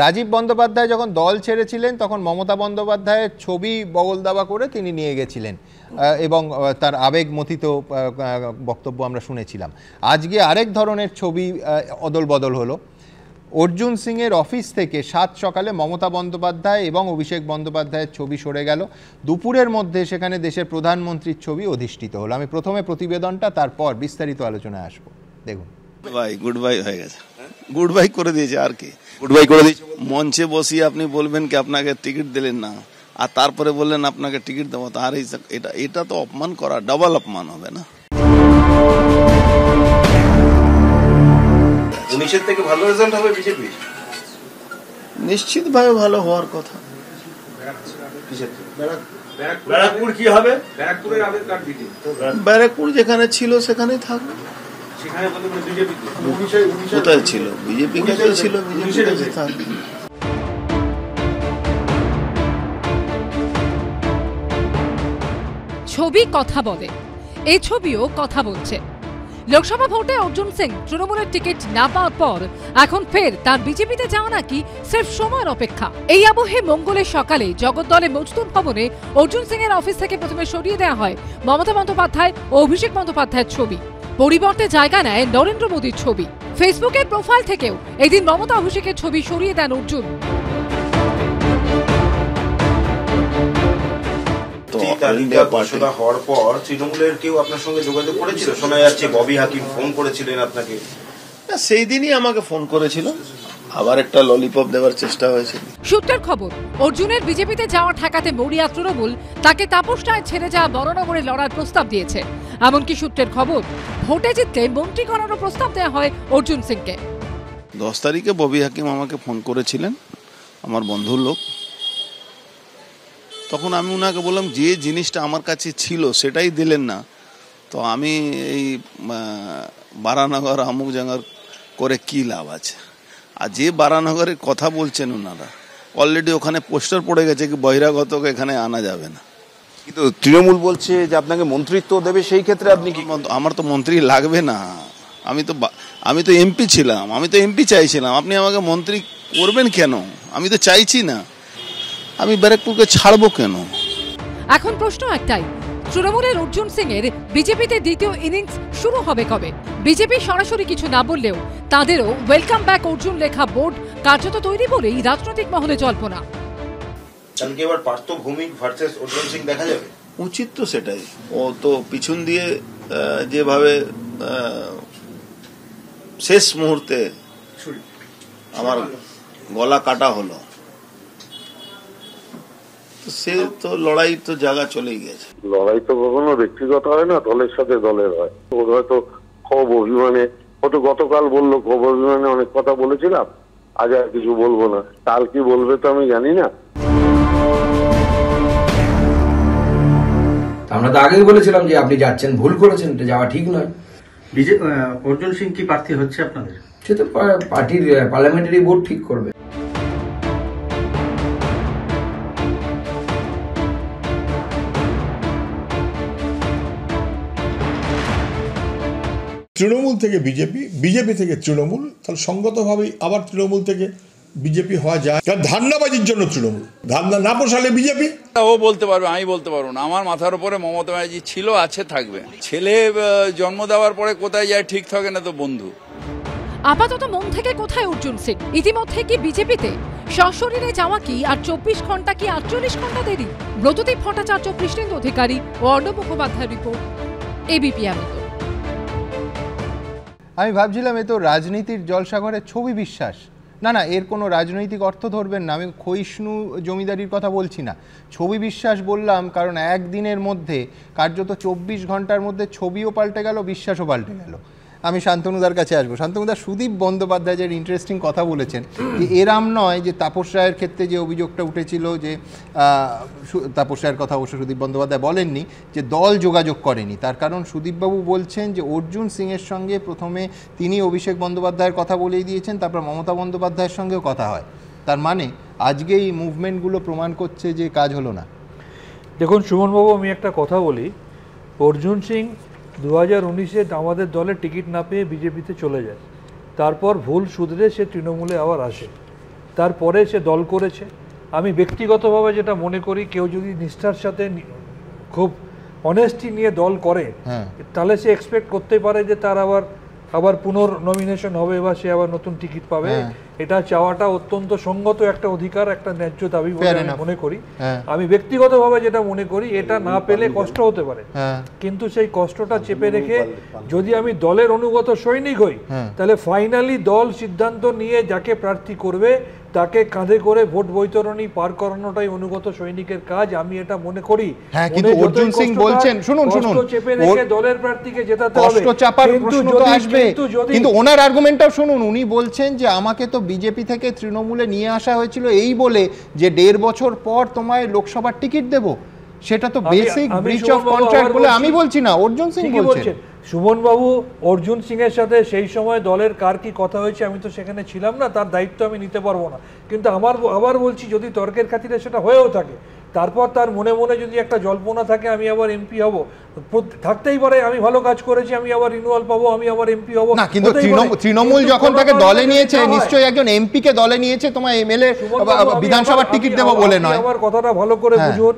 রাজীব বন্দ্যোপাধ্যায় যখন দল ছেড়েছিলেন তখন মমতা বন্দ্যোপাধ্যায়ের ছবি বগল দাবা করে তিনি নিয়ে গেছিলেন এবং তার আবেগমথিত বক্তব্য আমরা শুনেছিলাম। আজকে আরেক ধরনের ছবি অদল বদল হলো। অর্জুন সিংয়ের অফিস থেকে 7 সকালে মমতা বন্দ্যোপাধ্যায় এবং অভিষেক বন্দ্যোপাধ্যায়ের ছবি সরে গেল। দুপুরের মধ্যে সেখানে দেশের প্রধানমন্ত্রীর ছবি অধিষ্ঠিত হলো। আমি প্রথমে প্রতিবেদনটা, তারপর বিস্তারিত আলোচনায় আসবো। দেখুন, গুড বাই হয়ে গেছে, গুড বাই করে দিয়েছে। আর কি গুড বাই করে দিয়েছে? মঞ্চে বসিয়ে আপনি বলবেন কি আপনাকে টিকিট দিলেন না, আর তারপরে বললেন আপনাকে টিকিট দেবো, তার এটা তো অপমান করা, ডাবল অপমান হবে না। উনিশের থেকে ভালো রেজাল্ট হবে বিজেপি, নিশ্চিতভাবে ভালো হওয়ার কথা। ব্যারাকপুর কি হবে? ব্যারাকপুর যেখানে ছিল সেখানেই থাকবে। কোথায় ছিল? বিজেপি কাছে ছিল, বিজেপি কাছে থাকবে। ছবি কথা বলে, এই ছবিও কথা বলছে। লোকসভা ভোটে অর্জুন সিং তৃণমূলের টিকিট না পাওয়ার পর এখন ফের তার বিজেপিতে যাওয়া নাকি সির্ফ সময়ের অপেক্ষা। এই আবহে মঙ্গলের সকালে জগদ্দলে মজদুর ভবনে অর্জুন সিং এর অফিস থেকে প্রথমে সরিয়ে দেওয়া হয় মমতা বন্দ্যোপাধ্যায় ও অভিষেক বন্দ্যোপাধ্যায়ের ছবি। পরিবর্তে জায়গা নেয় নরেন্দ্র মোদীর ছবি। ফেসবুকের প্রোফাইল থেকেও এদিন মমতা অভিষেকের ছবি সরিয়ে দেন অর্জুন। হওয়ার পর তৃণমূলের কেউ আপনার সঙ্গে যোগাযোগ করেছিল? শোনা যাচ্ছে ববি হাকিম ফোন করেছিলেন আপনাকে। সেই দিনই আমাকে ফোন করেছিল, আবার একটা ললিপপ দেওয়ার চেষ্টা হয়েছিল। সূত্রের খবর, অর্জুনের বিজেপিতে যাওয়া ঠেকাতে মরিয়া তৃণমূল তাকে তাপস রায় ছেড়ে যাওয়া বরানগরে লড়ার প্রস্তাব দিয়েছে। এমনকি সূত্রের খবর, ভোটে জিতলে মন্ত্রী করারও প্রস্তাব দেওয়া হয় অর্জুন সিংকে। 10 তারিখে ববি হাকিম আমাকে ফোন করেছিলেন, আমার বন্ধুর লোক। তখন আমি ওনাকে বললাম যে জিনিসটা আমার কাছে ছিল সেটাই দিলেন না, তো আমি এই বারানগর আমুক জায়গার করে কি লাভ আছে। আর যে বারানগরের কথা বলছেন ওনারা, অলরেডি ওখানে পোস্টার পড়ে গেছে কি বহিরাগতকে এখানে আনা যাবে না। কিন্তু তৃণমূল বলছে যে আপনাকে মন্ত্রিত্ব দেবে, সেই ক্ষেত্রে আপনি কি? আমার তো মন্ত্রী লাগবে না, আমি তো এমপি ছিলাম, আমি তো এমপি চাইছিলাম। আপনি আমাকে মন্ত্রী করবেন কেন? আমি তো চাইছি না, আমি ব্যারাকপুরকে ছাড়বো কেন? এখন প্রশ্ন একটাই, তৃণমূলের অর্জুন সিং এর বিজেপিতে দ্বিতীয় ইনিংস শুরু হবে কবে? বিজেপি সরাসরি কিছু না বললেও তাদেরও ওয়েলকাম ব্যাক অর্জুন লেখা বোর্ড কার্যত তৈরি বলেই রাজনৈতিক মহলে জল্পনা। কালকে এবার পার্থ ভৌমিক ভার্সেস অর্জুন সিং দেখা যাবে। উচিত তো সেটাই। ও তো পিছন দিয়ে যেভাবে শেষ মুহূর্তে আমার গলা কাটা হলো, সে তো লড়াই তো জায়গা চলেই গেছে। লড়াই তো কখনো ব্যক্তিগত হয় না, দলের সাথে দলের হয়। ওর হয়তো ক্ষোভ অভিমানে, হয়তো গতকাল বললো ক্ষোভ অভিমানে অনেক কথা বলেছিলাম, আজ আর কিছু বলবো না। কাল কি বলবে তো আমি জানি না। আমরা তো আগেই বলেছিলাম যে আপনি যাচ্ছেন, ভুল করেছেন, এটা যাওয়া ঠিক নয়। অর্জুন সিং কি প্রার্থী হচ্ছে আপনাদের? সে তো পার্টির পার্লামেন্টারি বোর্ড ঠিক করবে। তৃণমূল থেকে বিজেপি, বিজেপি থেকে তৃণমূল, তাহলে সঙ্গতভাবেই আবার তৃণমূল থেকে বিজেপি হওয়া যায়। ধান্দাবাজির জন্য তৃণমূল, ধান্দা না পোষালে বিজেপি। ও বলতে পারবে, আমি বলতে পারবো না। আমার মাথার উপরে মমতা ব্যানার্জি ছিল, আছে, থাকবে। ছেলে জন্ম দেওয়ার পরে কোথায় যায় ঠিক থাকে না তো বন্ধু। আপাতত মন থেকে কোথায় অর্জুন সিং? ইতিমধ্যে কি বিজেপিতে সশরীরে যাওয়া কি আর 24 ঘন্টা কি 48 ঘন্টা দেরি? ব্রতদীপ ভট্টাচার্য, কৃষ্ণেন্দু অধিকারী ও অর্ণব মুখোপাধ্যায়ের রিপোর্ট, এবিপি আনন্দ। আমি ভাবছিলাম এ তো রাজনীতির জলসাগরের ছবি বিশ্বাস। না, এর কোনো রাজনৈতিক অর্থ ধরবেন না। আমি ক্ষয়িষ্ণু জমিদারির কথা বলছি না, ছবি বিশ্বাস বললাম কারণ একদিনের মধ্যে, কার্যত 24 ঘন্টার মধ্যে ছবিও পাল্টে গেল, বিশ্বাসও পাল্টে গেল। আমি শান্তনুদার কাছে আসবো। শান্তনুদা, সুদীপ বন্দ্যোপাধ্যায় যে ইন্টারেস্টিং কথা বলেছেন যে এরাম নয় যে তাপস রায়ের ক্ষেত্রে যে অভিযোগটা উঠেছিল, যে তাপস রায়ের কথা অবশ্য সুদীপ বন্দ্যোপাধ্যায় বলেননি, যে দল যোগাযোগ করেনি। তার কারণ সুদীপবাবু বলছেন যে অর্জুন সিংয়ের সঙ্গে প্রথমে তিনি অভিষেক বন্দ্যোপাধ্যায়ের কথা বলেই দিয়েছেন, তারপর মমতা বন্দ্যোপাধ্যায়ের সঙ্গেও কথা হয়। তার মানে আজকে এই মুভমেন্টগুলো প্রমাণ করছে যে কাজ হলো না। দেখুন সুমনবাবু, আমি একটা কথা বলি, অর্জুন সিং 2019-এ আমাদের দলে টিকিট না পেয়ে বিজেপিতে চলে যায়, তারপর ভুল শুধরে সে তৃণমূলে আবার আসে। তারপরে সে দল করেছে। আমি ব্যক্তিগতভাবে যেটা মনে করি, কেউ যদি নিষ্ঠার সাথে খুব অনেস্টি নিয়ে দল করে, তাহলে সে এক্সপেক্ট করতে পারে যে তার আবার পুনর্নমিনেশন হবে বা সে আবার নতুন টিকিট পাবে। এটা চাওয়াটা অত্যন্ত সঙ্গত একটা অধিকার, একটা ন্যায্য দাবি বলে আমি মনে করি। আমি ব্যক্তিগতভাবে যেটা মনে করি, এটা না পেলে কষ্ট হতে পারে, কিন্তু সেই কষ্টটা চেপে রেখে যদি আমি দলের অনুগত সৈনিক হই, তাহলে ফাইনালি দল সিদ্ধান্ত নিয়ে যাকে প্রার্থী করবে তাকে কাঁধে করে ভোট বৈতরণী পার করানোটাই অনুগত সৈনিকের কাজ, আমি এটা মনে করি। কিন্তু অর্জুন সিং বলছেন, শুনুন চেপে রেখে দলের প্রার্থীকে জেতাতে হবে, কষ্ট চাপার প্রশ্ন তো আসবে, কিন্তু ওনার আর্গুমেন্টটাও শুনুন। উনি বলছেন যে আমাকে তো বিজেপি থেকে তৃণমূলে নিয়ে আসা হয়েছিল এই বলে যে 1.5 বছর পর তোমায় লোকসভার টিকিট দেব, সেটা তো বেসিক ব্রিচ অফ কন্ট্রাক্ট বলে আমি বলছি না, অর্জুন সিং বলছেন। সুমনবাবু, অর্জুন সিং এর সাথে সেই সময় দলের কার কি কথা হয়েছে আমি তো সেখানে ছিলাম না, তার দায়িত্ব আমি নিতে পারবো না। কিন্তু আবার বলছি, যদি তর্কের খাতিরে সেটা হয়েও থাকে, তারপর তার মনে মনে যদি একটা জল্পনা থাকে আমি আবার এমপি হব, থাকতেই পারে। আমি ভালো কাজ করেছি, আমি আবার রিনিউয়াল পাবো, আমি আবার এমপি হব না। কিন্তু তৃণমূল যখন তাকে দলে নিয়েছে, নিশ্চয়ই একজন এমপি কে দলে নিয়েছে, তোমার এমএলএ বিধানসভার টিকিট দেবো বলে নয়। আমার কথাটা ভালো করে বুঝুন,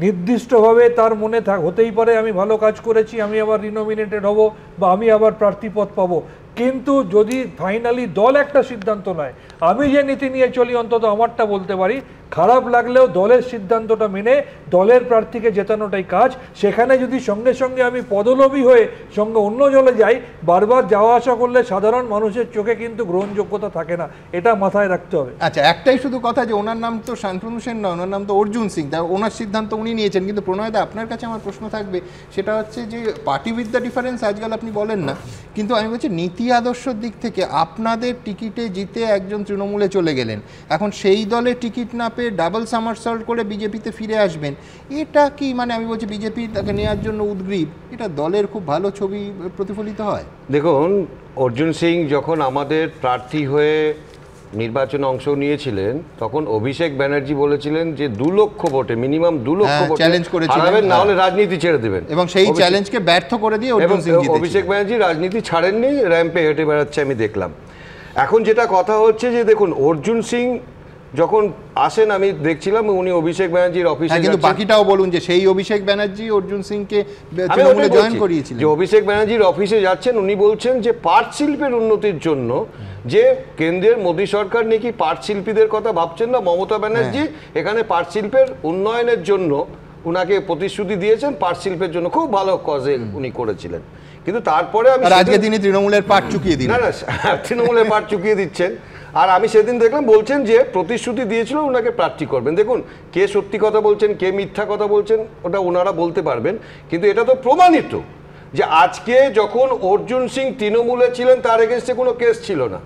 নির্দিষ্টভাবে তার মনে হতেই পারে আমি ভালো কাজ করেছি, আমি আবার রিনমিনেটেড হব বা আমি আবার প্রার্থীপদ পাবো। কিন্তু যদি ফাইনালি দল একটা সিদ্ধান্ত নেয়, আমি যে নীতি নিয়ে চলি অন্তত আমারটা বলতে পারি, খারাপ লাগলেও দলের সিদ্ধান্তটা মেনে দলের প্রার্থীকে জেতানোটাই কাজ। সেখানে যদি সঙ্গে সঙ্গে আমি পদলোভী হয়ে সঙ্গে অন্য দলে যাই, বারবার যাওয়া আসা করলে সাধারণ মানুষের চোখে কিন্তু গ্রহণযোগ্যতা থাকে না, এটা মাথায় রাখতে হবে। আচ্ছা, একটাই শুধু কথা যে ওনার নাম তো শান্তনু সেন নয়, ওনার নাম তো অর্জুন সিং, তাই ওনার সিদ্ধান্ত উনি নিয়েছেন। কিন্তু প্রণয়দা, আপনার কাছে আমার প্রশ্ন থাকবে, সেটা হচ্ছে যে পার্টি উইথ দ্য ডিফারেন্স আজকাল আপনি বলেন না, কিন্তু আমি বলছি নীতি আদর্শের দিক থেকে আপনাদের টিকিটে জিতে একজন তৃণমূলে চলে গেলেন, এখন সেই দলে টিকিট না পেয়ে ডাবল সামারসল্ট করে বিজেপিতে ফিরে আসবেন, এটা কি মানে আমি বলছি বিজেপি তাকে নেওয়ার জন্য উদ্গ্রীব, এটা দলের খুব ভালো ছবি প্রতিফলিত হয়? দেখুন, অর্জুন সিং যখন আমাদের প্রার্থী হয়ে নির্বাচনে অংশ নিয়েছিলেন, তখন অভিষেক ব্যানার্জি বলেছিলেন যে 2 লক্ষ ভোটে, মিনিমাম 2 লক্ষ ভোটে চ্যালেঞ্জ করেছিলেন, না হলে রাজনীতি ছেড়ে দেবেন, এবং সেই চ্যালেঞ্জকে ব্যর্থ করে দিয়ে অর্জুন সিং জিতেছেন। অভিষেক ব্যানার্জি রাজনীতি ছাড়েননি, র্যাম্পে হেঁটে বেড়াচ্ছে আমি দেখলাম। এখন যেটা কথা হচ্ছে যে দেখুন, অর্জুন সিং যখন আসেন আমি দেখছিলাম উনি অভিষেক ব্যানার্জির অফিসে, কিন্তু বাকিটাও বলুন যে সেই অভিষেক ব্যানার্জি অর্জুন সিংকে তৃণমূলে জয়েন করিয়েছিলেন। যে অভিষেক ব্যানার্জির অফিসে যাচ্ছেন, উনি বলছেন যে পাট শিল্পের উন্নতির জন্য, যে কেন্দ্রের মোদী সরকার নাকি পাট শিল্পীদের কথা ভাবছেন না, মমতা ব্যানার্জি এখানে পাট শিল্পের উন্নয়নের জন্য উনাকে প্রতিশ্রুতি দিয়েছেন, পাট শিল্পের জন্য খুব ভালো কজে উনি করেছিলেন। কিন্তু তারপরে আমি আজকে তিনি তৃণমূলের পাট চুকিয়ে দিন, না তৃণমূলের পাট চুকিয়ে দিচ্ছেন। আর আমি সেদিন দেখলাম বলছেন যে প্রতিশ্রুতি দিয়েছিল ওনাকে প্রার্থী করবেন। দেখুন, কে সত্যি কথা বলছেন কে মিথ্যা কথা বলছেন ওটা ওনারা বলতে পারবেন, কিন্তু এটা তো প্রমাণিত যে আজকে যখন অর্জুন সিং তৃণমূলে ছিলেন তার এগেনস্টে কোনো কেস ছিল না,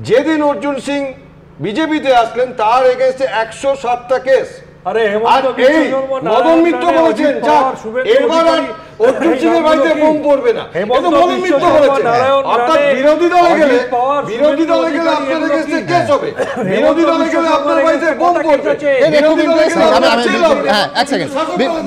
যেদিন অর্জুন সিং বিজেপিতে আসলেন তার এগেনস্টে 107টা কেস। আরে মদন মিত্র বলেছেন এবার আর অর্জুন সিং এর বাড়িতে বোম পড়বে না, এটা মদন মিত্র বলেছেন। অর্থাৎ বিরোধী দলে গেলে আপনাদের কাছে কেস হবে, বিরোধী দলে গেলে আপনার বাড়িতে বোম পড়বে। এক সেকেন্ড,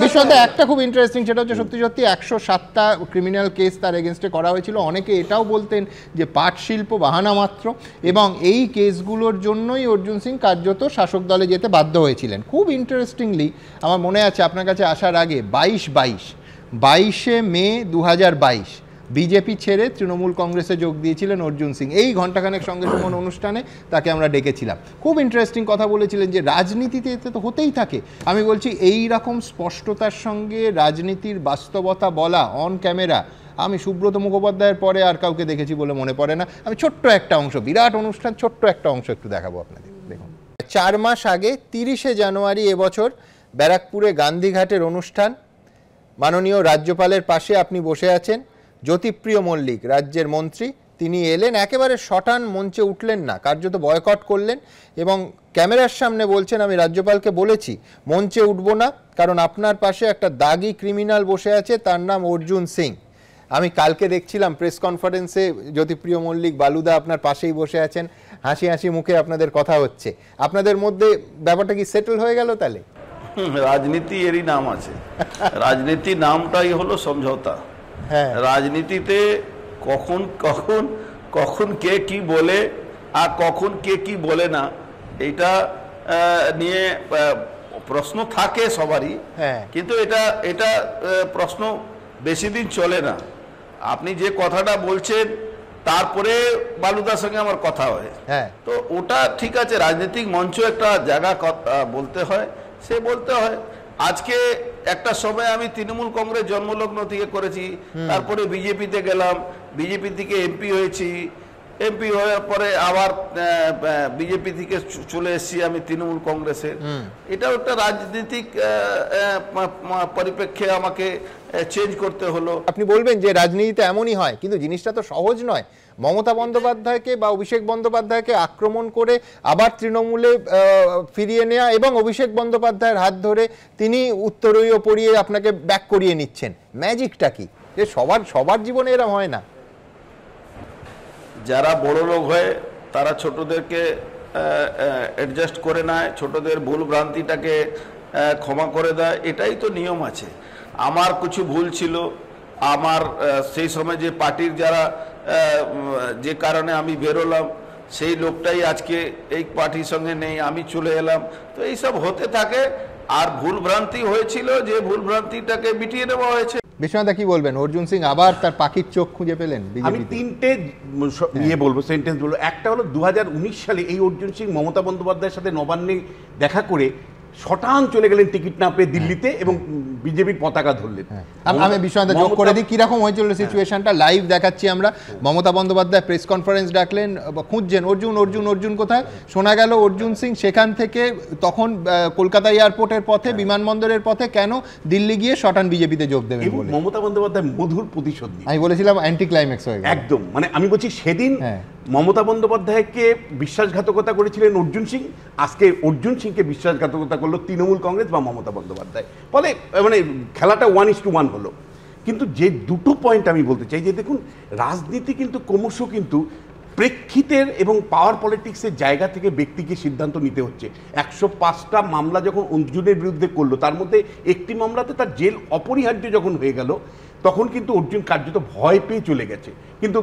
বিষয়টা একটা খুব ইন্টারেস্টিং, সেটা হচ্ছে সত্যি সত্যি 107টা ক্রিমিনাল কেস তার এগেনস্টে করা হয়েছিল। অনেকে এটাও বলতেন যে পাট শিল্প বাহানা মাত্র, এবং এই কেসগুলোর জন্যই অর্জুন সিং কার্যত শাসক দলে যেতে বাধ্য হয়েছিলেন। খুব ইন্টারেস্টিংলি আমার মনে আছে আপনার কাছে আসার আগে 22শে মে 2022 বিজেপি ছেড়ে তৃণমূল কংগ্রেসে যোগ দিয়েছিলেন অর্জুন সিং। এই ঘণ্টাখানেক সঙ্গে সুমন অনুষ্ঠানে তাকে আমরা ডেকেছিলাম, খুব ইন্টারেস্টিং কথা বলেছিলেন যে রাজনীতিতে এতে তো হতেই থাকে। আমি বলছি এই রকম স্পষ্টতার সঙ্গে রাজনীতির বাস্তবতা বলা অন ক্যামেরা আমি সুব্রত মুখোপাধ্যায়ের পরে আর কাউকে দেখেছি বলে মনে পড়ে না। আমি ছোট্ট একটা অংশ, বিরাট অনুষ্ঠান ছোট্ট একটা অংশ একটু দেখাবো আপনাদের। দেখুন, 4 মাস আগে 30শে জানুয়ারি এবছর ব্যারাকপুরে গান্ধীঘাটের অনুষ্ঠান, মাননীয় রাজ্যপালের পাশে আপনি বসে আছেন, জ্যোতিপ্রিয় মল্লিক রাজ্যের মন্ত্রী, তিনি এলেন, একেবারে শটান মঞ্চে উঠলেন না, কার্যত বয়কট করলেন এবং ক্যামেরার সামনে বলছেন আমি রাজ্যপালকে বলেছি মঞ্চে উঠব না, কারণ আপনার পাশে একটা দাগি ক্রিমিনাল বসে আছে, তার নাম অর্জুন সিং। আমি কালকে দেখছিলাম প্রেস কনফারেন্সে জ্যোতিপ্রিয় মল্লিক, বালুদা আপনার পাশেই বসে আছেন, হাসি হাসি মুখে আপনাদের কথা হচ্ছে। আপনাদের মধ্যে ব্যাপারটা কি সেটেল হয়ে গেল তাহলে? রাজনীতি এরই নাম আছে, রাজনীতি নামটাই হলো সমঝোতা। রাজনীতিতে কখন কখন কখন কে কি বলে আর কখন কে কি বলে না, এইটা নিয়ে প্রশ্ন থাকে সবারই, কিন্তু এটা প্রশ্ন বেশি দিন চলে না। আপনি যে কথাটা বলছেন তারপরে বালুদার সঙ্গে আমার কথা হয়, তো ওটা ঠিক আছে, রাজনৈতিক মঞ্চ একটা জায়গা বলতে হয়, সে বলতে হয়। আজকে একটা সময় আমি তৃণমূল কংগ্রেস জন্মলগ্ন থেকে করেছি, তারপরে বিজেপিতে গেলাম, বিজেপি থেকে এমপি হয়েছি, এমপি হওয়ার পরে আবার বিজেপি থেকে চলে এসেছি আমি তৃণমূল কংগ্রেসের। এটাও একটা রাজনৈতিক পরিপ্রেক্ষে আমাকে চেঞ্জ করতে হলো। আপনি বলবেন যে রাজনীতিতে এমনই হয়, কিন্তু জিনিসটা তো সহজ নয়। মমতা বন্দ্যোপাধ্যায়কে বা অভিষেক বন্দ্যোপাধ্যায়কে আক্রমণ করে আবার তৃণমূলে ফিরিয়ে নেওয়া এবং অভিষেক বন্দ্যোপাধ্যায়ের হাত ধরে তিনি উত্তরীয় পড়িয়ে আপনাকে ব্যাক করিয়ে নিচ্ছেন, ম্যাজিকটা কি? যে সবার জীবনে এরকম হয় না। যারা বড় লোক হয় তারা ছোটদেরকে অ্যাডজাস্ট করে নেয়, ছোটদের ভুল ভ্রান্তিটাকে ক্ষমা করে দেয়, এটাই তো নিয়ম আছে। আমার কিছু ভুল ছিল, আমার সেই সময় যে পার্টির যারা যে কারণে আমি বেরোলাম সেই লোকটাই আজকে এই পার্টির সঙ্গে নেই, আমি চলে এলাম, তো এইসব হতে থাকে। আর ভুল ভ্রান্তি হয়েছিল, যে ভুল ভ্রান্তিটাকে মিটিয়ে নেওয়া হয়েছে। বিশ্বনাথ কি বলবেন? অর্জুন সিং আবার তার পাখির চোখ খুঁজে পেলেন। আমি তিনটে নিয়ে বলবো, সেন্টেন্স বলবো। একটা হলো 2019 সালে এই অর্জুন সিং মমতা বন্দ্যোপাধ্যায়ের সাথে নবান্নে দেখা করে শটান চলে গেলেন টিকিট না পেয়ে দিল্লিতে এবং বিজেপির পতাকা ধরলেন। আমি বিশ্বনাথ যোগ করে দিই কিরকম হয়েছিল সিচুয়েশনটা, লাইভ দেখাচ্ছি আমরা। মমতা বন্দ্যোপাধ্যায় প্রেস কনফারেন্স ডাকলেন, খুঁজছেন অর্জুন কোথায়, শোনা গেল অর্জুন সিং সেখান থেকে তখন কলকাতা এয়ারপোর্টের পথে, বিমানবন্দরের পথে, কেন দিল্লি গিয়ে শটান বিজেপিতে যোগ দেবেন বলে। মমতা বন্দ্যোপাধ্যায় মধুর প্রতিশোধ নিয়ে, আমি বলেছিলাম অ্যান্টি ক্লাইম্যাক্স হয়ে গেল একদম। মানে আমি বলছি সেদিন মমতা বন্দ্যোপাধ্যায়কে বিশ্বাসঘাতকতা করেছিলেন অর্জুন সিং, আজকে অর্জুন সিংকে বিশ্বাসঘাতকতা করলো তৃণমূল কংগ্রেস বা মমতা বন্দ্যোপাধ্যায়। ফলে মানে খেলাটা 1:1 হলো। কিন্তু যে দুটো পয়েন্ট আমি বলতে চাই, যে দেখুন রাজনীতি কিন্তু ক্রমশ কিন্তু প্রেক্ষিতের এবং পাওয়ার পলিটিক্সের জায়গা থেকে ব্যক্তিকে সিদ্ধান্ত নিতে হচ্ছে। 105টা মামলা যখন অর্জুনের বিরুদ্ধে করলো, তার মধ্যে একটি মামলাতে তার জেল অপরিহার্য যখন হয়ে গেল, তখন কিন্তু অর্জুন কার্যত ভয় পেয়ে চলে গেছে। কিন্তু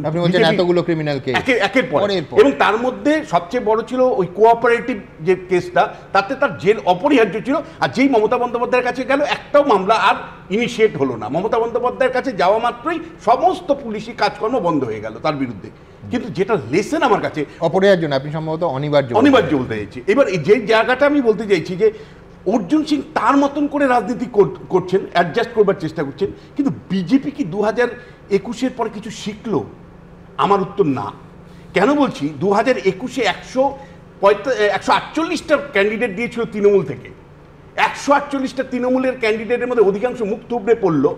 আপনি বলছেন এতগুলো ক্রিমিনাল কেস একের পর, এবং তার মধ্যে সবচেয়ে বড় ছিল ওই কোঅপারেটিভ যে কেসটা, তাতে তার জেল অপরিহার্য ছিল। আর যেই মমতা বন্দ্যোপাধ্যায়ের কাছে গেল, একটাও মামলা আর ইনিশিয়েট হলো না। মমতা বন্দ্যোপাধ্যায়ের কাছে যাওয়া মাত্রই সমস্ত পুলিশি কাজকর্ম বন্ধ হয়ে গেল তার বিরুদ্ধে। কিন্তু যেটা লেসেন আমার কাছে অপরিহার্য না, আপনি সম্ভবত অনিবার্য বলতে চাইছি। এবার যে জায়গাটা আমি বলতে চাইছি যে অর্জুন সিং তার মতন করে রাজনীতি করছেন, অ্যাডজাস্ট করবার চেষ্টা করছেন, কিন্তু বিজেপি কি 2021-এর পর কিছু শিখলো? আমার উত্তর না। কেন বলছি? 2021-এ 148টা ক্যান্ডিডেট দিয়েছিল তৃণমূল থেকে। 148টা তৃণমূলের ক্যান্ডিডেটের মধ্যে অধিকাংশ মুখ থুবড়ে পড়লো,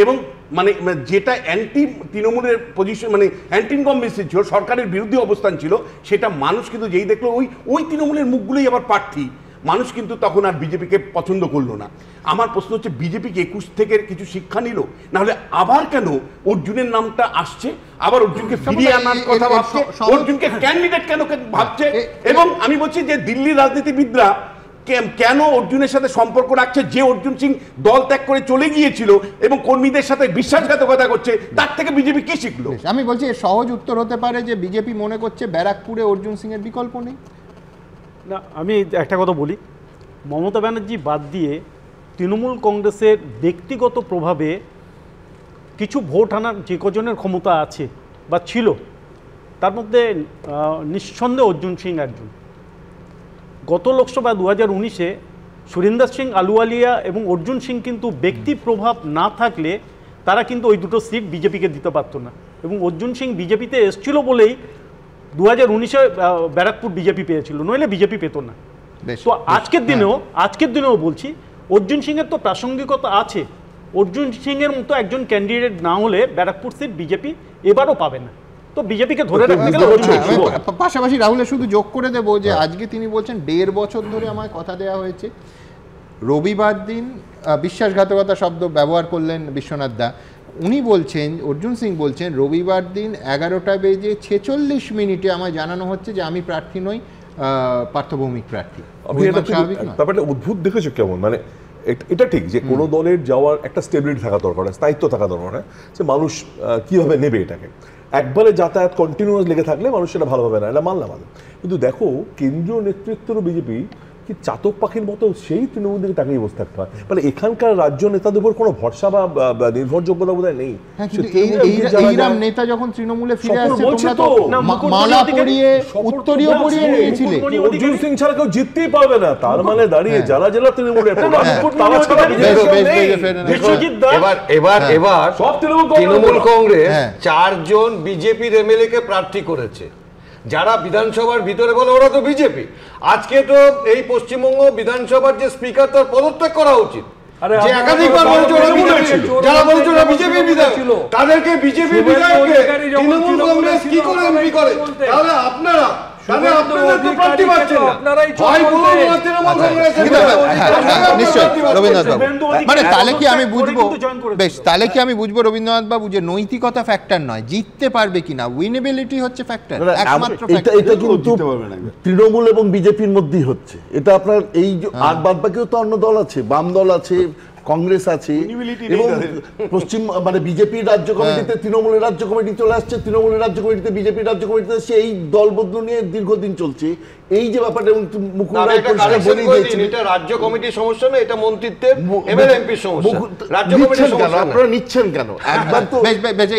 এবং মানে যেটা অ্যান্টি তৃণমূলের পজিশন, মানে অ্যান্টি ইনকামবেন্সি ছিল, সরকারের বিরুদ্ধে অবস্থান ছিল, সেটা মানুষ কিন্তু যেই দেখলো ওই তৃণমূলের মুখগুলোই আবার প্রার্থী, মানুষ কিন্তু তখন আর বিজেপিকে পছন্দ করলো না। আমার প্রশ্ন হচ্ছে, বিজেপিকে 21 থেকে কিছু শিক্ষা নিল? নাহলে আবার কেন অর্জুনের নামটা আসছে, আবার অর্জুনকে ফিরিয়ে আনার কথা ভাবছে, অর্জুনকে ক্যান্ডিডেট কেন ভাবছে? এবং আমি বলছি যে দিল্লির রাজনীতিবিদরা কেন অর্জুনের সাথে সম্পর্ক রাখছে, যে অর্জুন সিং দল ত্যাগ করে চলে গিয়েছিল এবং কর্মীদের সাথে বিশ্বাসঘাতকতা করছে, তার থেকে বিজেপি কি শিখলো? আমি বলছি এর সহজ উত্তর হতে পারে যে বিজেপি মনে করছে ব্যারাকপুরে অর্জুন সিং এর বিকল্প নেই। না, আমি একটা কথা বলি, মমতা ব্যানার্জি বাদ দিয়ে তৃণমূল কংগ্রেসের ব্যক্তিগত প্রভাবে কিছু ভোট আনার যে কজনের ক্ষমতা আছে বা ছিল, তার মধ্যে নিঃসন্দেহে অর্জুন সিং একজন। গত লোকসভা 2019-এ সুরিন্দর সিং আলুওয়ালিয়া এবং অর্জুন সিং কিন্তু ব্যক্তি প্রভাব না থাকলে তারা কিন্তু ওই দুটো সিট বিজেপিকে দিতে পারতো না, এবং অর্জুন সিং বিজেপিতে এসেছিল বলেই 2019-এ ব্যারাকপুর বিজেপি পেয়েছিল, নইলে বিজেপি পেত না। তো আজকের দিনেও বলছি, অর্জুন সিংয়ের তো প্রাসঙ্গিকতা আছে। অর্জুন সিংয়ের মতো একজন ক্যান্ডিডেট না হলে ব্যারাকপুর সিট বিজেপি এবারও পাবে না। তো বিজেপিকে ধরে রাখতে গেলে পাশাপাশি রাহুলের শুধু যোগ করে দেব যে আজকে তিনি বলছেন 1.5 বছর ধরে আমায় কথা দেওয়া হয়েছে। রবিবার দিন বিশ্বাসঘাতকতা শব্দ ব্যবহার করলেন বিশ্বনাথ দা। উনি বলছেন, অর্জুন সিং বলছেন, রবিবার দিন 11:46 আমায় জানানো হচ্ছে যে আমি প্রার্থী নই, পার্থভৌমিক প্রার্থী। ব্যাপারটা অদ্ভুত দেখেছো কেমন? মানে এটা ঠিক যে কোনো দলের যাওয়ার একটা স্টেবিলিটি থাকা দরকার, স্থায়িত্ব থাকা দরকার, যে মানুষ কিভাবে নেবে এটাকে। একবারে যাতায়াত কন্টিনিউয়াস লেগে থাকলে মানুষ সেটা ভালোভাবে না, এটা মানলাম আমি। কিন্তু দেখো কেন্দ্রীয় নেতৃত্বেরও বিজেপি কি চাতক পাখির মতো সেই তৃণমূল দিকে তাকিয়ে বসে থাকতে হয়, মানে এখানকার রাজ্য নেতাদের উপর কোনো ভরসা বা নির্ভরযোগ্যতা বোধহয় নেই। এইরাম নেতা যখন তৃণমূলে ফিরে আসছে তোমরা তো মালা পরিয়ে উত্তরীয় পরিয়ে নিয়েছিলে। অর্জুন সিং ছাড়া কেউ জিততেই পারবে না, তার মানে দাঁড়িয়ে যারা যারা তৃণমূলের তারা ছাড়া এবার তৃণমূল কংগ্রেস 4 জন বিজেপির এমএলএ কে প্রার্থী করেছে, যারা বিধানসভার ভিতরে বলে ওরা তো বিজেপি। আজকে তো এই পশ্চিমবঙ্গ বিধানসভার যে স্পিকার তার পদত্যাগ করা উচিত, যে একাধিকবার বলেছে ওরা বিজেপি, যারা বলেছে ওরা বিজেপি বিধায়ক, তাদেরকে বিজেপি বিধায়ককে তৃণমূল কংগ্রেস কি করে এমপি করে? তাহলে আপনারা তাহলে কি আমি বুঝবো রবীন্দ্রনাথ বাবু যে নৈতিকতা ফ্যাক্টর নয়, জিততে পারবে কিনা, উইনেবিলিটি হচ্ছে ফ্যাক্টর, একমাত্র ফ্যাক্টর। এটা কিন্তু তৃণমূল এবং বিজেপির মধ্যেই হচ্ছে এটা। আপনার এই আর বাদ বাকিও তো অন্য দল আছে, বাম দল আছে, কংগ্রেস আছে, এবং পশ্চিম মানে বিজেপির রাজ্য কমিটিতে তৃণমূলের রাজ্য কমিটি চলে আসছে, তৃণমূলের রাজ্য কমিটিতে বিজেপির রাজ্য কমিটিতে আসছে। এই দল বদল নিয়ে দীর্ঘদিন চলছে এই যে ব্যাপারটা। মুকুল রায় পরিষ্কার বলেই দিয়েছেন এটা রাজ্য কমিটির সমস্যা না, এটা মন্ত্রিত্বের এমএলএ এমপির সমস্যা। রাজ্য কমিটির সমস্যা আপনারা নিচ্ছেন কেন? একবার তো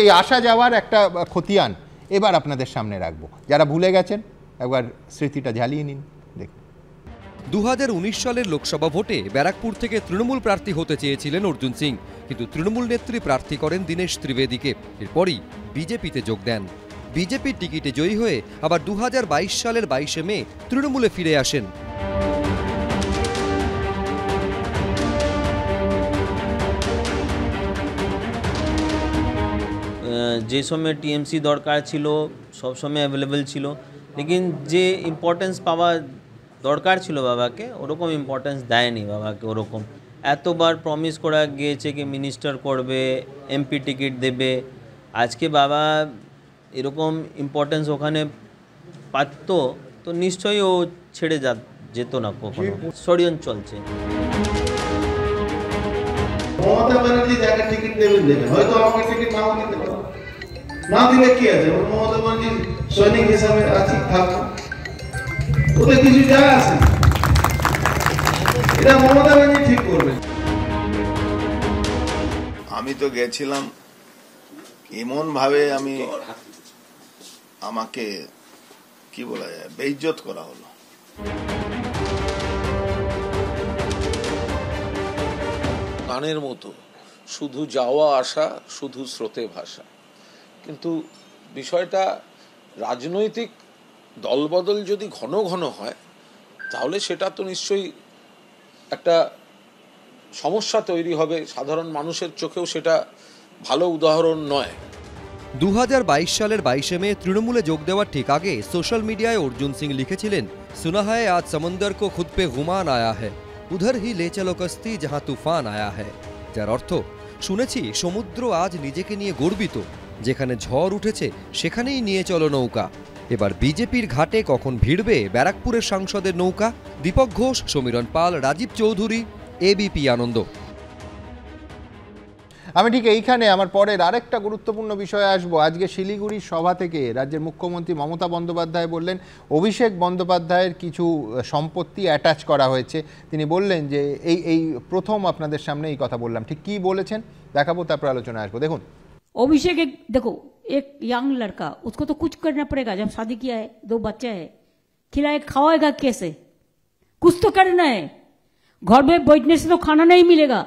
এই আসা যাওয়ার একটা খতিয়ান এবার আপনাদের সামনে রাখবো, যারা ভুলে গেছেন একবার স্মৃতিটা ঝালিয়ে নিন। 2019 সালের লোকসভা ভোটে ব্যারাকপুর থেকে তৃণমূল প্রার্থী হতে চেয়েছিলেন অর্জুন সিং, কিন্তু তৃণমূল নেত্রী প্রার্থী করেন দীনেশ ত্রিবেদীকে। এরপরই বিজেপিতে যোগ দেন। বিজেপির টিকিটে জয়ী হয়ে আবার 2022 সালের 22শে মে তৃণমূলে ফিরে আসেন। যে সময় টিএমসি দরকার ছিল সব সময় অ্যাভেলেবেল ছিল, লেকিন যে ইম্পর্টেন্স পাওয়া দরকার ছিল বাবাকে ওরকম ইম্পর্টেন্স দেয়নি বাবাকে। ওরকম এতবার প্রমিস করা গিয়েছে কি মিনিস্টার করবে, এমপি টিকিট দেবে, আজকে বাবা এরকম ইম্পর্টেন্স ওখানে পাত তো নিশ্চয়ই ও ছেড়ে যেত না কখনো। ষড়যন্ত্র চলছে। মমতা ব্যানার্জি যাকে টিকিট দেবেন দেবেন, হয়তো আমাকে টিকিট নাও দিতে পারে, না দিলে কি আছে, মমতা ব্যানার্জি সৈনিক হিসাবে আছি থাকবো, ওদের কিছু যায় আসে, এটা মমতা ব্যানার্জি ঠিক করবেন। আমি তো গেছিলাম এমন ভাবে আমাকে কি বলা যায় বেইজ্জত করা হলো। গানের মতো শুধু যাওয়া আসা, শুধু স্রোতে ভাষা, কিন্তু বিষয়টা রাজনৈতিক দলবদল যদি ঘন ঘন হয় তাহলে সেটা তো নিশ্চয়ই একটা সমস্যা তৈরি হবে, সাধারণ মানুষের চোখেও সেটা ভালো উদাহরণ নয়। 2022 সালের 22শে মে তৃণমূলে যোগ দেওয়ার ঠিক আগে সোশ্যাল মিডিয়ায় অর্জুন সিং লিখেছিলেন, সুনা হ্যায় আজ সমুন্দর কো খুদ পে গুমান আয়া হ্যায়, উধর হি লে চলো কস্তি জাহাঁ তুফান আয়া হ্যায়। যার অর্থ, শুনেছি সমুদ্র আজ নিজেকে নিয়ে গর্বিত, যেখানে ঝড় উঠেছে সেখানেই নিয়ে চলো নৌকা। এবার বিজেপির ঘাটে কখন ভিড়বে ব্যারাকপুরের সাংসদের নৌকা? দীপক ঘোষ, সমীরণ পাল, রাজীব চৌধুরী, এবিপি আনন্দ। আমি ঠিক এইখানে আমার পরের আরেকটা গুরুত্বপূর্ণ বিষয়ে আসবো। আজকে শিলিগুড়ির সভা থেকে রাজ্যের মুখ্যমন্ত্রী মমতা বন্দ্যোপাধ্যায় বললেন অভিষেক বন্দ্যোপাধ্যায়ের কিছু সম্পত্তি অ্যাটাচ করা হয়েছে। তিনি বললেন যে এই প্রথম আপনাদের সামনে এই কথা বললাম। ঠিক কি বলেছেন দেখাবো, তারপর আলোচনায় আসবো। দেখুন, अभिषेक देखो एक यंग लड़का, उसको तो कुछ करना पड़ेगा, जब शादी किया है, 2 बच्चे हैं, खिलाए खावाएगा कैसे? कुछ तो करना है। घर में बैठने से तो खाना नहीं मिलेगा।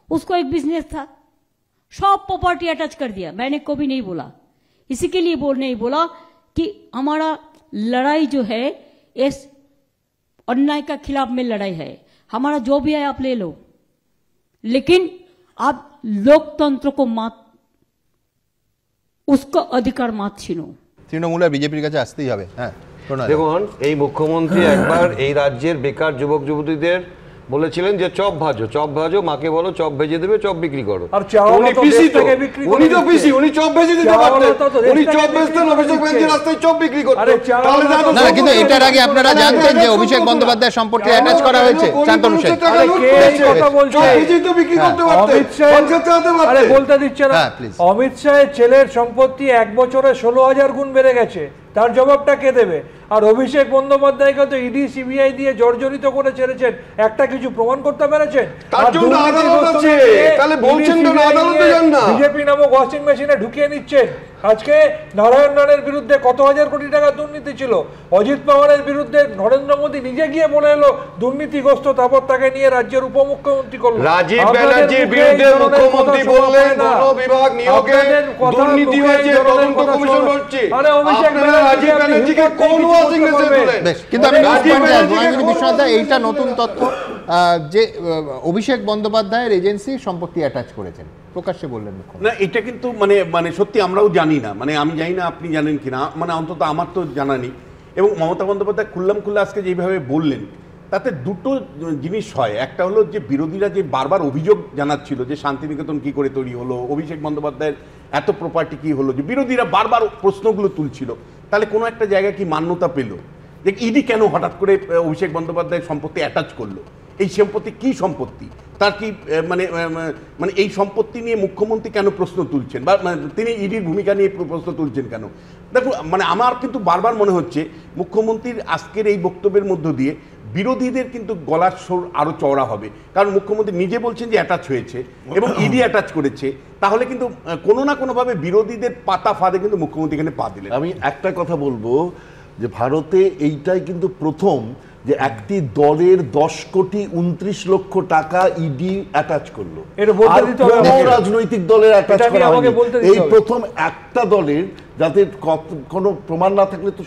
उसको एक बिजनेस था, सब प्रॉपर्टी अटैच कर दिया। मैंने कभी नहीं बोला, इसी के लिए नहीं बोला कि हमारा लड़ाई जो है इस अन्याय का खिलाफ में लड़ाई है। हमारा जो भी है आप ले लो, लेकिन आप लोकतंत्र को मत, उसका अधिकार मत छीनो। তৃণমূল আর বিজেপির কাছে আসতেই হবে। হ্যাঁ, দেখুন এই মুখ্যমন্ত্রী একবার এই রাজ্যের বেকার যুবক যুবতীদের বলেছিলেন যে চপ ভাজো, মাকে বলো চপ ভেজে দেবে, চপ বিক্রি করো। আর উনি তো পিসি, উনি চপ ভেজে দিতে পারতেন, উনি চপ বেচতেন, অভিষেক ব্যানার্জি রাস্তায় চপ বিক্রি করতেন। না, কিন্তু এটার আগে আপনারা জানতেন যে অভিষেক বন্দ্যোপাধ্যায় সম্পর্কে অ্যাটাচ করা হয়েছে? শান্তনু সেন বলতে দিচ্ছে না। অমিত শাহের ছেলের সম্পত্তি 1 বছরে 16,000 গুণ বেড়ে গেছে। তার জবাবটা কে দেবে? আর অভিষেক বন্দ্যোপাধ্যায়কে তো ইডি সিবিআই দিয়ে জর্জরিত করে ছেড়েছেন, একটা কিছু প্রমাণ করতে পেরেছেন? বিজেপি নামক ওয়াশিং মেশিনে ঢুকিয়ে নিচ্ছেন। আজকে নারায়ণ রানের বিরুদ্ধে কত হাজার কোটি টাকা দুর্নীতি ছিল, অজিত পাওয়ারের বিরুদ্ধে নরেন্দ্র মোদী নিজে গিয়ে বলে এলো দুর্নীতিগ্রস্ত, তারপর তাকে নিয়ে রাজ্যের উপমুখ্যমন্ত্রী করলো। রাজীব ব্যানার্জির বিরুদ্ধে মুখ্যমন্ত্রী বললেন বন বিভাগ নিয়োগে দুর্নীতি হয়েছে, তদন্ত কমিশন বলছে। আরে অভিষেক রাজীব ব্যানার্জিকে কোন ওয়াশিং মেশিন বলেন? কিন্তু আমি বিশ্বনাথ এইটা নতুন তথ্য যে অভিষেক বন্দ্যোপাধ্যায়ের এজেন্সি সম্পত্তি অ্যাটাচ করেছেন, প্রকাশ্যে বললেন না। এটা কিন্তু মানে সত্যি আমরাও জানি না, মানে আমি জানি না আপনি জানেন কিনা, মানে অন্তত আমার তো জানা নেই। এবং মমতা বন্দ্যোপাধ্যায় খুল্লাম খুল্লা আজকে যেভাবে বললেন তাতে দুটো জিনিস হয়। একটা হলো যে বিরোধীরা যে বারবার অভিযোগ জানাচ্ছিল যে শান্তিনিকেতন কি করে তৈরি হলো, অভিষেক বন্দ্যোপাধ্যায়ের এত প্রপার্টি কি হলো, যে বিরোধীরা বারবার প্রশ্নগুলো তুলছিল, তাহলে কোনো একটা জায়গায় কি মান্যতা পেল যে ইডি কেন হঠাৎ করে অভিষেক বন্দ্যোপাধ্যায়ের সম্পত্তি অ্যাটাচ করলো, এই সম্পত্তি কি সম্পত্তি, তার কি মানে এই সম্পত্তি নিয়ে মুখ্যমন্ত্রী কেন প্রশ্ন তুলছেন, বা তিনি ইডির ভূমিকা নিয়ে প্রশ্ন তুলছেন কেন? দেখুন, মানে আমার কিন্তু বারবার মনে হচ্ছে মুখ্যমন্ত্রীর আজকের এই বক্তব্যের মধ্য দিয়ে বিরোধীদের কিন্তু গলার স্বর আরো চওড়া হবে, কারণ মুখ্যমন্ত্রী নিজে বলছেন যে অ্যাটাচ হয়েছে এবং ইডি অ্যাটাচ করেছে, তাহলে কিন্তু কোনো না কোনোভাবে বিরোধীদের পাতা ফাঁদে কিন্তু মুখ্যমন্ত্রী এখানে পা দিলেন। আমি একটা কথা বলবো যে ভারতে এইটাই কিন্তু প্রথম যে একটি দলের 10 কোটি 29 লক্ষ টাকা ইডি অ্যাটাচ করলো, রাজনৈতিক দলের অ্যাটাচ করা হয়নি। এই প্রথম একটা দলের, যাতে কোনো প্রমাণ না থাকলে তো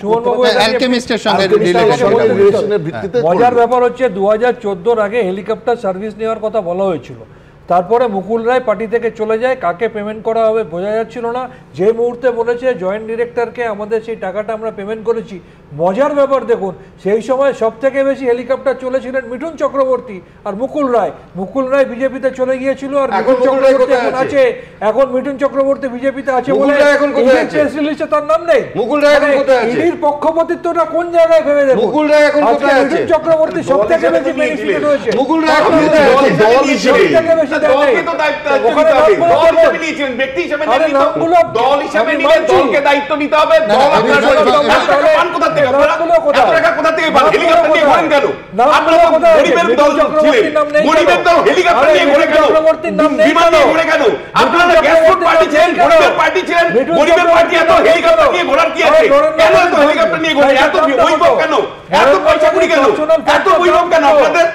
মজার ব্যাপার হচ্ছে 2014 আগে হেলিকপ্টার সার্ভিস নেওয়ার কথা বলা হয়েছিল, তারপরে মুকুল রায় পার্টি থেকে চলে যায়, কাকে পেমেন্ট করা হবে বোঝা যাচ্ছিল না। যে মুহূর্তে বলেছে জয়েন্ট ডিরেক্টরকে আমাদের সেই টাকাটা আমরা পেমেন্ট করেছি, মজার ব্যাপার দেখুন সেই সময় সব থেকে বেশি হেলিকপ্টার চলেছিলেন মিঠুন চক্রবর্তী আর মুকুল রায়। মুকুল রায় বিজেপিতে চলে গিয়েছিল আর মিঠুন চক্রবর্তী এখন আছে, এখন মিঠুন চক্রবর্তী বিজেপিতে আছে বলে প্রেস রিলিজে তার নাম নেই। মুকুল রায় এখন কোথায় আছে? ইডির পক্ষপাতিত্বটা কোন জায়গায় ভেবে দেখুন। মুকুল রায় এখন কোথায় আছে? মিঠুন চক্রবর্তী সব থেকে বেশি বেনিফিটেড হয়েছে। মুকুল রায় এখন কোথায় আছে? দল হিসেবে দলকে তো দায়িত্ব নিতে হবে, দল হিসেবে নিয়েছেন, ব্যক্তি হিসেবে নেন, দল হিসেবে নিলে দলকে দায়িত্ব নিতে হবে। দল আপনার পান কোথা থেকে, আপনারা টাকা কোথা থেকে পান? হেলিকপ্টার নিয়ে ঘোরেন কেন? আপনারা গরিবের দল ছিলেন, গরিবের দল হেলিকপ্টার নিয়ে ঘোরে কেন? বিমান নিয়ে ঘোরে কেন? আপনারা গ্যাসফুড পার্টি ছিলেন, গরিবের পার্টি ছিলেন, গরিবের পার্টি এত হেলিকপ্টার নিয়ে ঘোরার কি আছে? কেন এত হেলিকপ্টার নিয়ে ঘোরে? এত বৈভব কেন? এত পয়সা কুড়ি কেন? এত বৈভব কেন আপনাদের?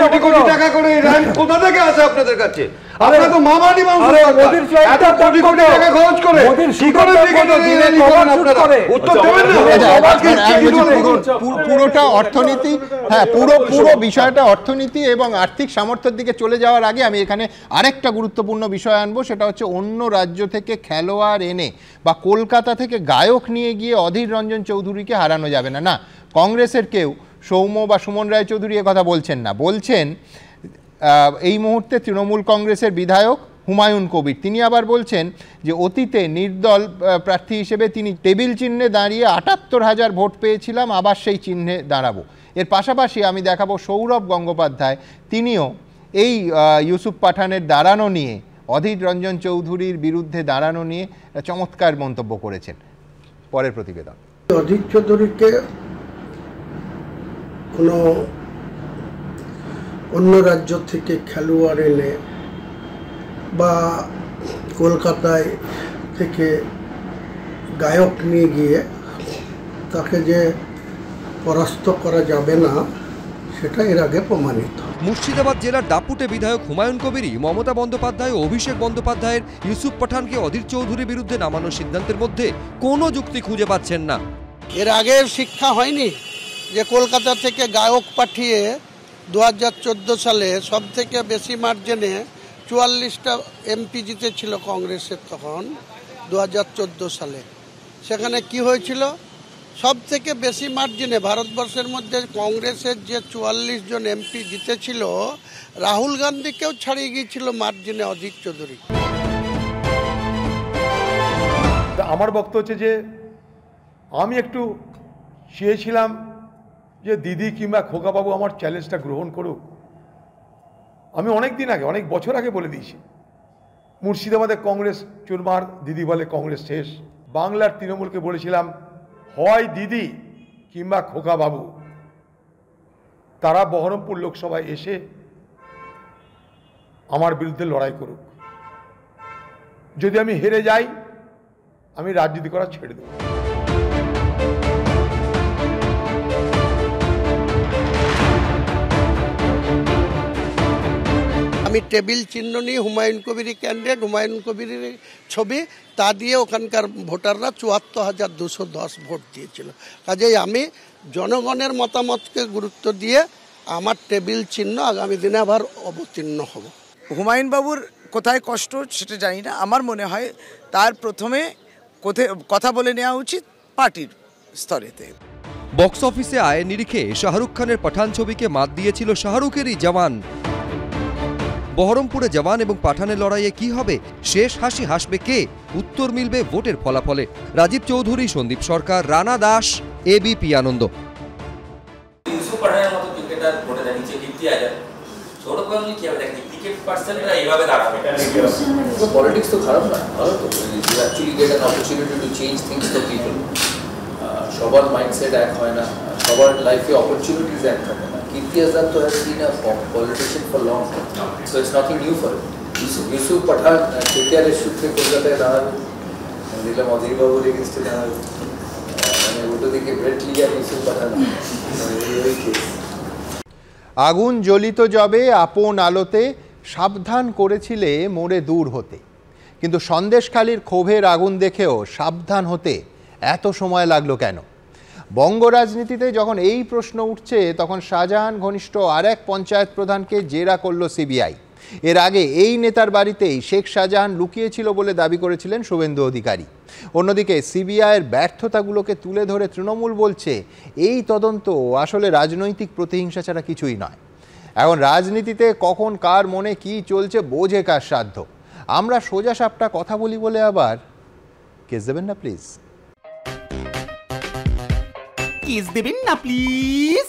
কোটি কোটি টাকা করে র্যাঙ্ক কোথা থেকে আসে আপনাদের কাছে? আপনারা তো মামানি মানুষ, এত কোটি কোটি টাকা খরচ করে কি করে উত্তর দেবেন না? পুরোটা অর্থনীতি, হ্যাঁ পুরো বিষয়টা অর্থনীতি এবং আর্থিক সামর্থ্যের দিকে চলে যাওয়ার আগে আমি এখানে আরেকটা গুরুত্বপূর্ণ বিষয় আনবো, সেটা হচ্ছে অন্য রাজ্য থেকে খেলোয়াড় এনে বা কলকাতা থেকে গায়ক নিয়ে গিয়ে অধীর রঞ্জন চৌধুরীকে হারানো যাবে না। না, কংগ্রেসের কেউ সৌম্য বা সুমন রায়চৌধুরী কথা বলছেন না, বলছেন এই মুহূর্তে তৃণমূল কংগ্রেসের বিধায়ক হুমায়ুন কবির। তিনি আবার বলছেন যে অতীতে নির্দল প্রার্থী হিসেবে তিনি টেবিল চিহ্নে দাঁড়িয়ে ৭৮,০০০ ভোট পেয়েছিলাম, আবার সেই চিহ্নে দাঁড়াবো। এর পাশাপাশি আমি দেখাবো সৌরভ গঙ্গোপাধ্যায়, তিনিও এই ইউসুফ পাঠানের দাঁড়ানো নিয়ে, অধীর রঞ্জন চৌধুরীর বিরুদ্ধে দাঁড়ানো নিয়ে চমৎকার মন্তব্য করেছেন। পরের প্রতিবেদন। অধীর চৌধুরীকে কোনো অন্য রাজ্য থেকে খেলোয়াড় এনে বা কলকাতায় থেকে গায়ক নিয়ে গিয়ে তাকে যে পরাস্ত করা যাবে না, সেটা এর আগে প্রমাণিত। মুর্শিদাবাদ জেলার দাপুটে বিধায়ক হুমায়ুন কবিরই মমতা বন্দ্যোপাধ্যায় ও অভিষেক বন্দ্যোপাধ্যায়ের ইউসুফ পাঠানকে অধীর চৌধুরীর বিরুদ্ধে নামানোর সিদ্ধান্তের মধ্যে কোনো যুক্তি খুঁজে পাচ্ছেন না। এর আগের শিক্ষা হয়নি যে কলকাতা থেকে গায়ক পাঠিয়ে 2014 সালে সব থেকে বেশি মার্জিনে 44টা এমপি জিতেছিল কংগ্রেসের তখন 2014 সালে। সেখানে কি হয়েছিল? সব থেকে বেশি মার্জিনে ভারতবর্ষের মধ্যে কংগ্রেসের যে 44 জন এমপি জিতেছিল, রাহুল গান্ধীকেও ছাড়িয়ে গিয়েছিল মার্জিনে অধীর চৌধুরী। আমার বক্তব্য হচ্ছে যে আমি একটু চেয়েছিলাম যে দিদি কিংবা খোকাবাবু আমার চ্যালেঞ্জটা গ্রহণ করুক। আমি অনেক দিন আগে, অনেক বছর আগে বলে দিয়েছি মুর্শিদাবাদে কংগ্রেস চুরমার, দিদি বলে কংগ্রেস শেষ। বাংলার তৃণমূলকে বলেছিলাম হয় দিদি কিংবা খোকা বাবু, তারা বহরমপুর লোকসভায় এসে আমার বিরুদ্ধে লড়াই করুক। যদি আমি হেরে যাই আমি রাজনীতি করা ছেড়ে দেব। আমি টেবিল চিহ্ন নিয়ে হুমায়ুন কবির ক্যান্ডিডেট, হুমায়ুন কবিরের ছবি, তা দিয়ে ওখানকার ভোটাররা ৭৪,২১০ ভোট দিয়েছিল। কাজেই আমি জনগণের মতামতকে গুরুত্ব দিয়ে আমার টেবিল চিহ্ন আগামী দিনে আবার অবতীর্ণ হব। হুমায়ুন বাবুর কোথায় কষ্ট সেটা জানি না, আমার মনে হয় তার প্রথমে কথা বলে নেওয়া উচিত পার্টির স্তরেতে। বক্স অফিসে আয়ের নিরিখে শাহরুখ খানের পাঠান ছবিকে মাত দিয়েছিল শাহরুখেরই জওয়ান। বহরমপুরে জওয়ান এবং পাঠানের লড়াইয়ে কি হবে, শেষ হাসি হাসবে কে, উত্তর মিলবে ভোটের ফলাফলে। রাজীব চৌধুরী, সন্দীপ সরকার, রানা দাস, এবিপি আনন্দ। পলিটিক্স তো খারাপ না, ভালো তো। You actually get an opportunity to change things for people. সবার মাইন্ডসেট এক হয় না, সবার লাইফে অপরচুনিটিজ এক থাকে না। কীর্তি আজাদ তো has been a politician for long, so it's nothing new for him. Yusuf Pathan কেটিআরের সূত্রে কলকাতায় দাঁড়াবে, দিলাম অধীরবাবুর এগেনস্টে দাঁড়াবে, মানে উল্টো দিকে ব্রেট লি আর ইউসুফ পাঠান, ওই কেস। আগুন জ্বলিত যবে আপন আলোতে, সাবধান করেছিলে মোরে দূর হতে। কিন্তু সন্দেশখালির ক্ষোভের আগুন দেখেও সাবধান হতে এত সময় লাগলো কেন? বঙ্গ রাজনীতিতে যখন এই প্রশ্ন উঠছে তখন শাহজাহান ঘনিষ্ঠ আরেক পঞ্চায়েত প্রধানকে জেরা করল সিবিআই। এর আগে এই নেতার বাড়িতেই শেখ শাহজাহান লুকিয়েছিল বলে দাবি করেছিলেন শুভেন্দু অধিকারী। অন্যদিকে সিবিআইয়ের ব্যর্থতাগুলোকে তুলে ধরে তৃণমূল বলছে এই তদন্ত আসলে রাজনৈতিক প্রতিহিংসা ছাড়া কিছুই নয়। এখন রাজনীতিতে কখন কার মনে কি চলছে বোঝে কার সাধ্য। আমরা সোজা সাপটা কথা বলি বলে আবার কেস দেবেন না প্লিজ, কেস দেবেন না প্লিজ।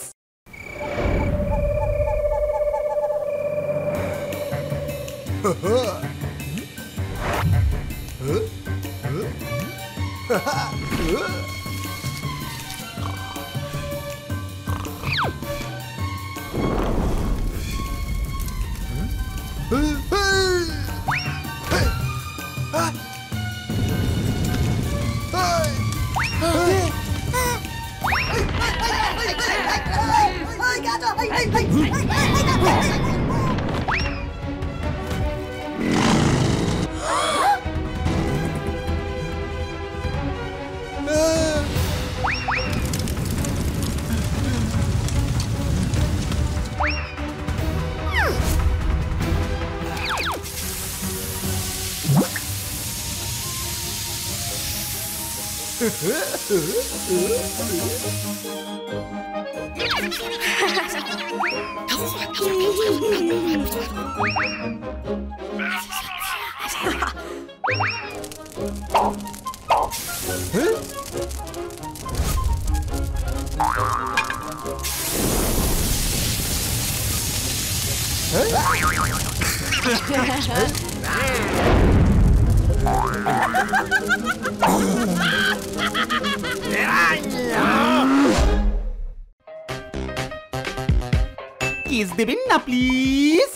কেস দেবেন না প্লিজ।